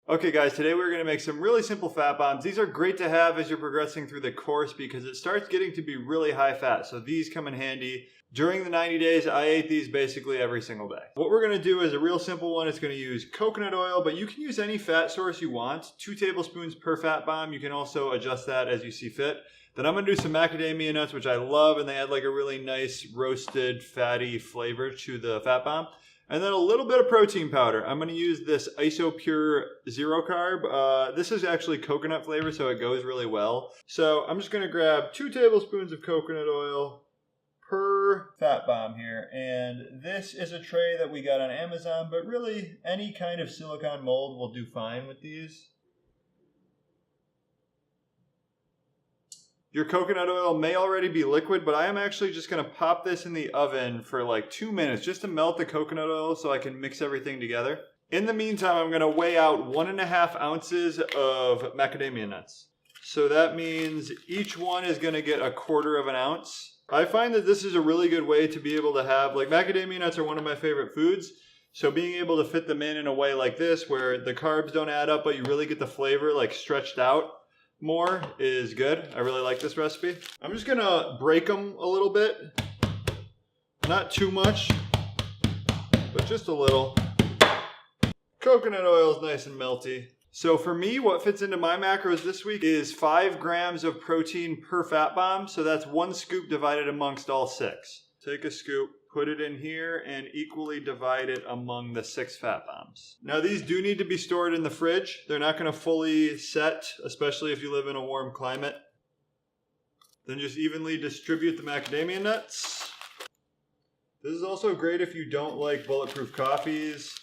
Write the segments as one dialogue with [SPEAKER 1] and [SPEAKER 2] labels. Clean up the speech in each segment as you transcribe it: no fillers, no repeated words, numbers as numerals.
[SPEAKER 1] Okay guys, today we're going to make some really simple fat bombs. These are great to have as you're progressing through the course because it starts getting to be really high fat. So these come in handy. During the 90 days, I ate these basically every single day. What we're going to do is a real simple one. It's going to use coconut oil, but you can use any fat source you want. 2 tablespoons per fat bomb. You can also adjust that as you see fit. Then I'm going to do some macadamia nuts, which I love, and they add like a really nice roasted fatty flavor to the fat bomb. And then a little bit of protein powder. I'm going to use this IsoPure Zero Carb. This is actually coconut flavor, so it goes really well. So I'm just going to grab 2 tablespoons of coconut oil per fat bomb here. And this is a tray that we got on Amazon, but really any kind of silicone mold will do fine with these. Your coconut oil may already be liquid, but I am actually just going to pop this in the oven for like 2 minutes just to melt the coconut oil so I can mix everything together. In the meantime, I'm going to weigh out 1.5 ounces of macadamia nuts. So that means each one is going to get 1/4 ounce. I find that this is a really good way to be able to have, like, macadamia nuts are one of my favorite foods. So being able to fit them in a way like this where the carbs don't add up, but you really get the flavor like stretched out more is good. I really like this recipe. I'm just gonna break them a little bit. Not too much, but just a little. Coconut oil is nice and melty. So for me, what fits into my macros this week is 5 grams of protein per fat bomb. So that's 1 scoop divided amongst all 6. Take a scoop, put it in here, and equally divide it among the 6 fat bombs. Now these do need to be stored in the fridge. They're not going to fully set, especially if you live in a warm climate. Then just evenly distribute the macadamia nuts. This is also great if you don't like bulletproof coffees.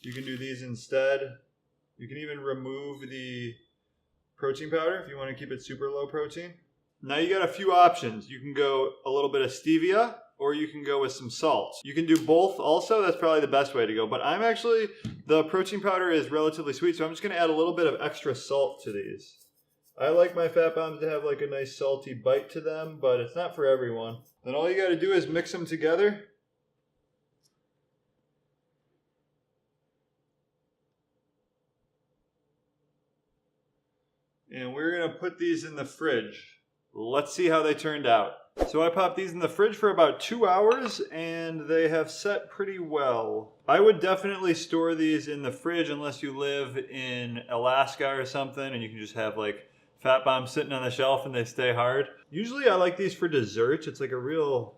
[SPEAKER 1] You can do these instead. You can even remove the protein powder if you want to keep it super low protein. Now you got a few options. You can go a little bit of stevia, or you can go with some salt. You can do both also. That's probably the best way to go. But the protein powder is relatively sweet, so I'm just going to add a little bit of extra salt to these. I like my fat bombs to have like a nice salty bite to them, but it's not for everyone. Then all you got to do is mix them together. And we're going to put these in the fridge. Let's see how they turned out. So I popped these in the fridge for about 2 hours and they have set pretty well. I would definitely store these in the fridge unless you live in Alaska or something and you can just have like fat bombs sitting on the shelf and they stay hard. Usually I like these for desserts. It's a real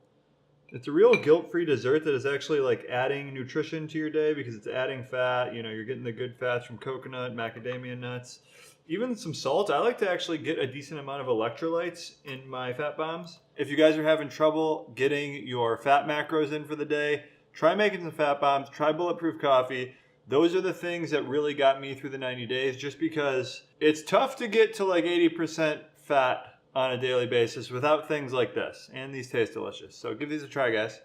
[SPEAKER 1] guilt-free dessert that is actually like adding nutrition to your day because it's adding fat. You know, you're getting the good fats from coconut, macadamia nuts. Even some salt. I like to actually get a decent amount of electrolytes in my fat bombs. If you guys are having trouble getting your fat macros in for the day, try making some fat bombs, try bulletproof coffee. Those are the things that really got me through the 90 days just because it's tough to get to like 80% fat on a daily basis without things like this. And these taste delicious. So give these a try, guys.